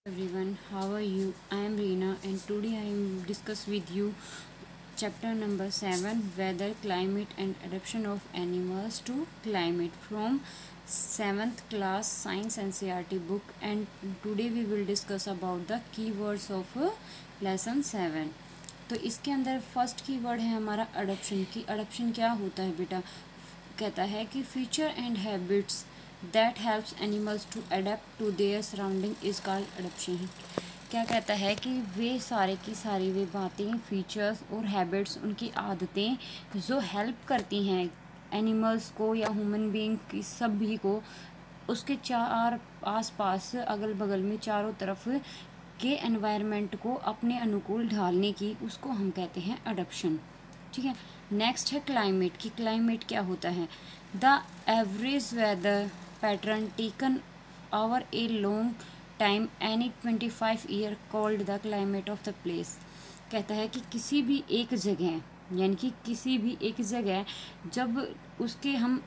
Everyone, how are you? I am Reena and today I am discuss with you chapter number 7, weather, climate and adaptation of animals to climate from 7th class science NCERT book, and today we will discuss about the keywords of lesson 7। तो इसके अंदर first keyword है हमारा adoption की। Adoption क्या होता है बेटा? कहता है कि feature and habits that helps animals to adapt to their surrounding is called adaption. क्या कहता है कि वे सारे की सारी वे बातें, फीचर्स और हैबिट्स, उनकी आदतें जो हेल्प करती हैं एनिमल्स को या ह्यूमन बीइंग की सभी को उसके चार आसपास अगल बगल में चारों तरफ के एनवायरनमेंट को अपने अनुकूल ढालने की, उसको हम कहते हैं अडप्शन। ठीक है। नेक्स्ट है क्लाइमेट की। क्लाइमेट क्या होता है? The average weather pattern taken over a long time any 25 year called the climate of the place. कहता है कि किसी भी एक जगह, यानी कि किसी भी एक जगह जब उसके हम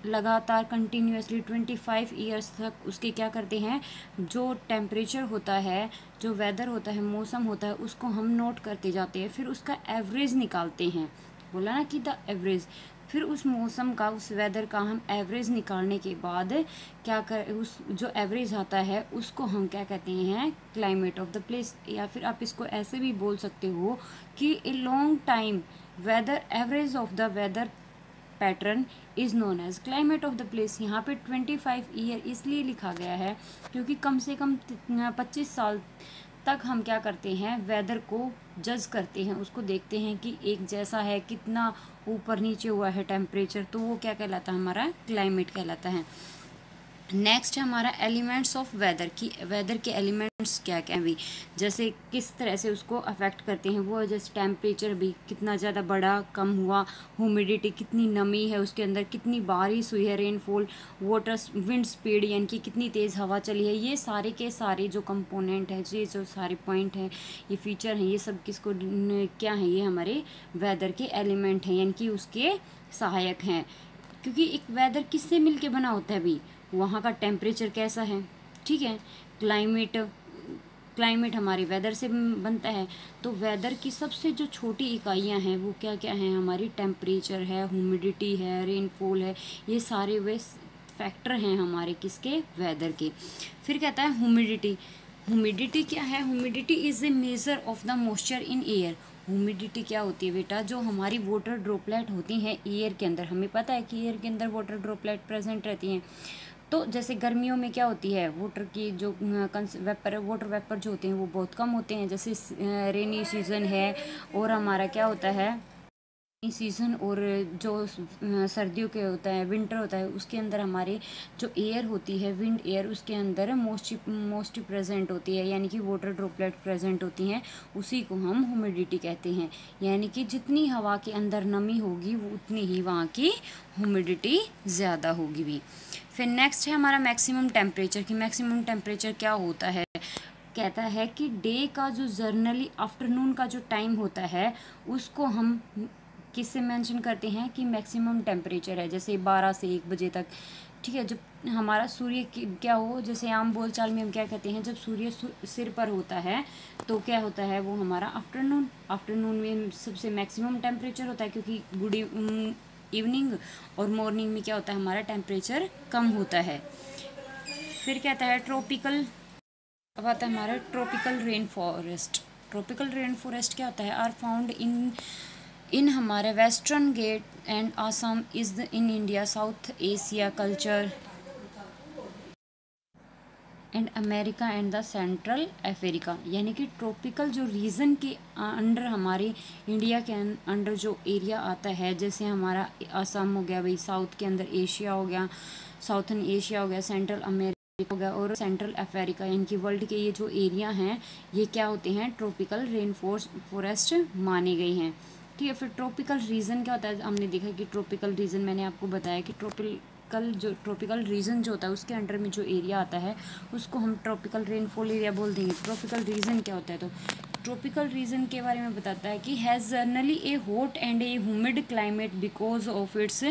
लगातार कंटिन्यूसली 25 ईयर्स तक उसके क्या करते हैं, जो टेम्परेचर होता है, जो वेदर होता है, मौसम होता है, उसको हम नोट करते जाते हैं, फिर उसका एवरेज निकालते हैं। बोला ना कि द एवरेज, फिर उस मौसम का, उस वेदर का हम एवरेज निकालने के बाद क्या कर, उस जो एवरेज आता है उसको हम क्या कहते हैं, क्लाइमेट ऑफ द प्लेस। या फिर आप इसको ऐसे भी बोल सकते हो कि a long time weather average of the weather pattern is known as climate of the place. यहाँ पे 25 ईयर इसलिए लिखा गया है क्योंकि कम से कम 25 साल तक हम क्या करते हैं, वेदर को जज करते हैं, उसको देखते हैं कि एक जैसा है, कितना ऊपर नीचे हुआ है टेम्परेचर, तो वो क्या कहलाता है, हमारा क्लाइमेट कहलाता है। नेक्स्ट है हमारा एलिमेंट्स ऑफ वेदर की। वेदर के एलिमेंट्स क्या क्या हैं भी, जैसे किस तरह से उसको अफेक्ट करते हैं वो, जैसे टेम्परेचर भी कितना ज़्यादा बढ़ा कम हुआ, ह्यूमिडिटी कितनी नमी है उसके अंदर, कितनी बारिश हुई है, रेनफॉल, वाटर, विंड स्पीड यानी कि कितनी तेज़ हवा चली है, ये सारे के सारे जो कंपोनेंट हैं, ये जो सारे पॉइंट हैं, ये फीचर हैं, ये सब किसको क्या हैं, ये हमारे वेदर के एलिमेंट हैं, यानी कि उसके सहायक हैं। क्योंकि एक वेदर किससे मिलके बना होता है भी, वहाँ का टेम्परेचर कैसा है। ठीक है। क्लाइमेट हमारे वेदर से बनता है। तो वेदर की सबसे जो छोटी इकाइयाँ हैं वो क्या क्या हैं, हमारी टेम्परेचर है, ह्यूमिडिटी है, रेनफॉल है, ये सारे वे फैक्टर हैं हमारे किसके, वेदर के। फिर कहता है ह्यूमिडिटी। ह्यूमिडिटी क्या है? Humidity is a measure of the moisture in air. Humidity क्या होती है बेटा? जो हमारी वाटर ड्रॉपलेट होती हैं एयर के अंदर, हमें पता है कि एयर के अंदर वाटर ड्रॉपलेट प्रेजेंट रहती हैं। तो जैसे गर्मियों में क्या होती है, वाटर की जो वाटर वेपर जो होते हैं वो बहुत कम होते हैं। जैसे रेनी सीज़न है और हमारा क्या होता है सीज़न, और जो सर्दियों के होता है, विंटर होता है, उसके अंदर हमारे जो एयर होती है, विंड एयर, उसके अंदर मोस्टली प्रेजेंट होती है, यानी कि वाटर ड्रॉपलेट प्रेजेंट होती हैं, उसी को हम ह्यूमिडिटी कहते हैं। यानी कि जितनी हवा के अंदर नमी होगी वो उतनी ही वहाँ की ह्यूमिडिटी ज़्यादा होगी भी। फिर नेक्स्ट है हमारा मैक्सिमम टेम्परेचर की। मैक्सिमम टेम्परेचर क्या होता है? कहता है कि डे का जो जर्नली आफ्टरनून का जो टाइम होता है उसको हम किससे मेंशन करते हैं कि मैक्सिमम टेम्परेचर है, जैसे 12 से 1 बजे तक। ठीक है। जब हमारा सूर्य क्या हो, जैसे आम बोलचाल में हम क्या कहते हैं, जब सूर्य सिर पर होता है तो क्या होता है, वो हमारा आफ्टरनून में सबसे मैक्सिमम टेम्परेचर होता है, क्योंकि गुड इवनिंग और मॉर्निंग में क्या होता है, हमारा टेम्परेचर कम होता है। फिर कहता है ट्रॉपिकल। अब आता है हमारा tropical rain forest. Tropical rain forest क्या होता है? आर फाउंड इन हमारे western Ghat and Assam is in India, south Asia culture and America and the central Africa. यानी कि ट्रॉपिकल जो रीजन के अंडर, हमारे इंडिया के अंडर जो एरिया आता है, जैसे हमारा आसाम हो गया भाई, साउथ के अंदर एशिया हो गया, साउथर्न एशिया हो गया, सेंट्रल अमेरिका हो गया, और सेंट्रल अफ्रीका, यानी कि वर्ल्ड के ये जो एरिया हैं ये क्या होते हैं, ट्रॉपिकल रेन फॉरेस्ट माने गए हैं। ठीक है। फिर ट्रॉपिकल रीजन क्या होता है? हमने देखा कि ट्रॉपिकल रीजन, मैंने आपको बताया कि ट्रॉपिकल रीजन जो होता है उसके अंडर में जो एरिया आता है उसको हम ट्रॉपिकल रेनफॉल एरिया बोल देंगे। ट्रॉपिकल रीजन क्या होता है? तो ट्रॉपिकल रीजन के बारे में बताता है कि has generally A hot and A humid climate because of its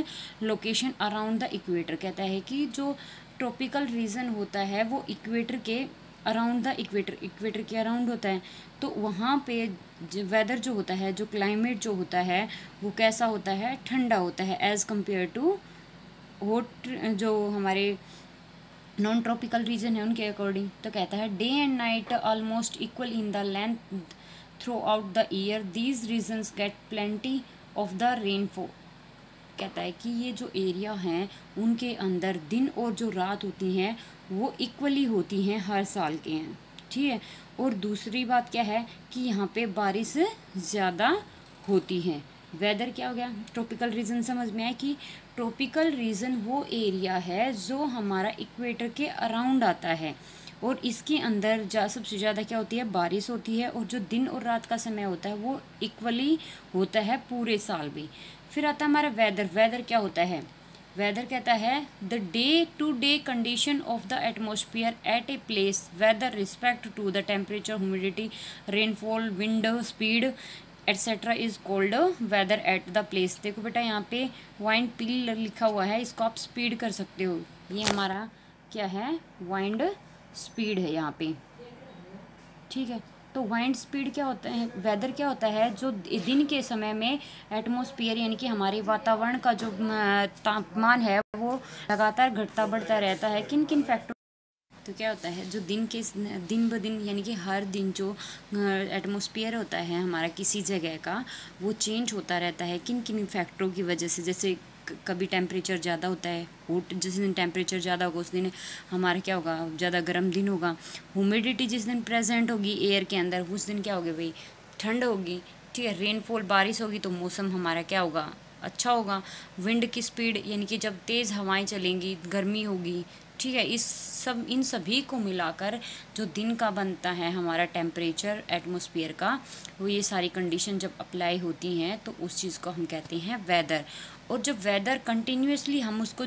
location around the equator. कहता है कि जो ट्रॉपिकल रीजन होता है वो इक्वेटर के अराउंड द इक्वेटर, इक्वेटर के अराउंड होता है, तो वहाँ पे वेदर जो होता है, जो क्लाइमेट जो होता है वो कैसा होता है, ठंडा होता है एज़ कम्पेयर टू हॉट जो हमारे नॉन ट्रॉपिकल रीजन है उनके अकॉर्डिंग। तो कहता है day and night almost equal in the length throughout the year, these regions get plenty of the rainfall. कहता है कि ये जो एरिया हैं उनके अंदर दिन और जो रात होती हैं वो इक्वली होती हैं, हर साल के हैं, ठीक है। और दूसरी बात क्या है कि यहाँ पे बारिश ज़्यादा होती हैं। वेदर क्या हो गया, ट्रॉपिकल रीजन समझ में आया कि ट्रॉपिकल रीजन वो एरिया है जो हमारा इक्वेटर के अराउंड आता है और इसके अंदर सबसे ज़्यादा क्या होती है, बारिश होती है, और जो दिन और रात का समय होता है वो इक्वली होता है पूरे साल में। फिर आता है हमारा वेदर। वेदर क्या होता है, वेदर कहता है the day to day condition of the atmosphere at a place weather respect to the temperature, humidity, rainfall, wind speed etcetera is called weather at the place. देखो बेटा यहाँ पे वाइंड पील लिखा हुआ है, इसको आप स्पीड कर सकते हो, ये हमारा क्या है, वाइंड स्पीड है यहाँ पे, ठीक है। तो वाइंड स्पीड क्या होता है, वेदर क्या होता है, जो दिन के समय में एटमॉस्फेयर यानी कि हमारे वातावरण का जो तापमान है वो लगातार घटता बढ़ता रहता है। किन किन फैक्टरों, तो क्या होता है जो दिन ब दिन यानी कि हर दिन जो एटमॉस्फेयर होता है हमारा किसी जगह का वो चेंज होता रहता है। किन किन फैक्टरों की वजह से, जैसे कभी टेम्परेचर ज़्यादा होता है, हॉट जिस दिन टेम्परेचर ज़्यादा होगा उस दिन हमारा क्या होगा, ज़्यादा गर्म दिन होगा। ह्यूमिडिटी जिस दिन प्रेजेंट होगी एयर के अंदर उस दिन क्या होगी भाई, ठंड होगी, ठीक है। रेनफॉल बारिश होगी तो मौसम हमारा क्या होगा, अच्छा होगा। विंड की स्पीड यानी कि जब तेज़ हवाएं चलेंगी गर्मी होगी, ठीक है। इन सभी को मिलाकर जो दिन का बनता है हमारा टेम्परेचर एटमॉस्फेयर का, वो ये सारी कंडीशन जब अप्लाई होती हैं तो उस चीज़ को हम कहते हैं वेदर। और जब वेदर कंटिन्यूसली हम उसको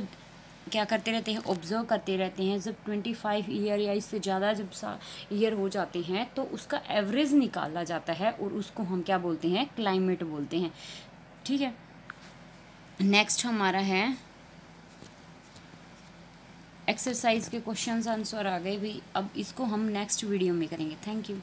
क्या करते रहते हैं, ऑब्जर्व करते रहते हैं, जब 25 ईयर या इससे ज़्यादा जब ईयर हो जाते हैं तो उसका एवरेज निकाला जाता है और उसको हम क्या बोलते हैं, क्लाइमेट बोलते हैं, ठीक है। नेक्स्ट हमारा है एक्सरसाइज के क्वेश्चंस आंसर आ गए भी, अब इसको हम नेक्स्ट वीडियो में करेंगे। Thank you.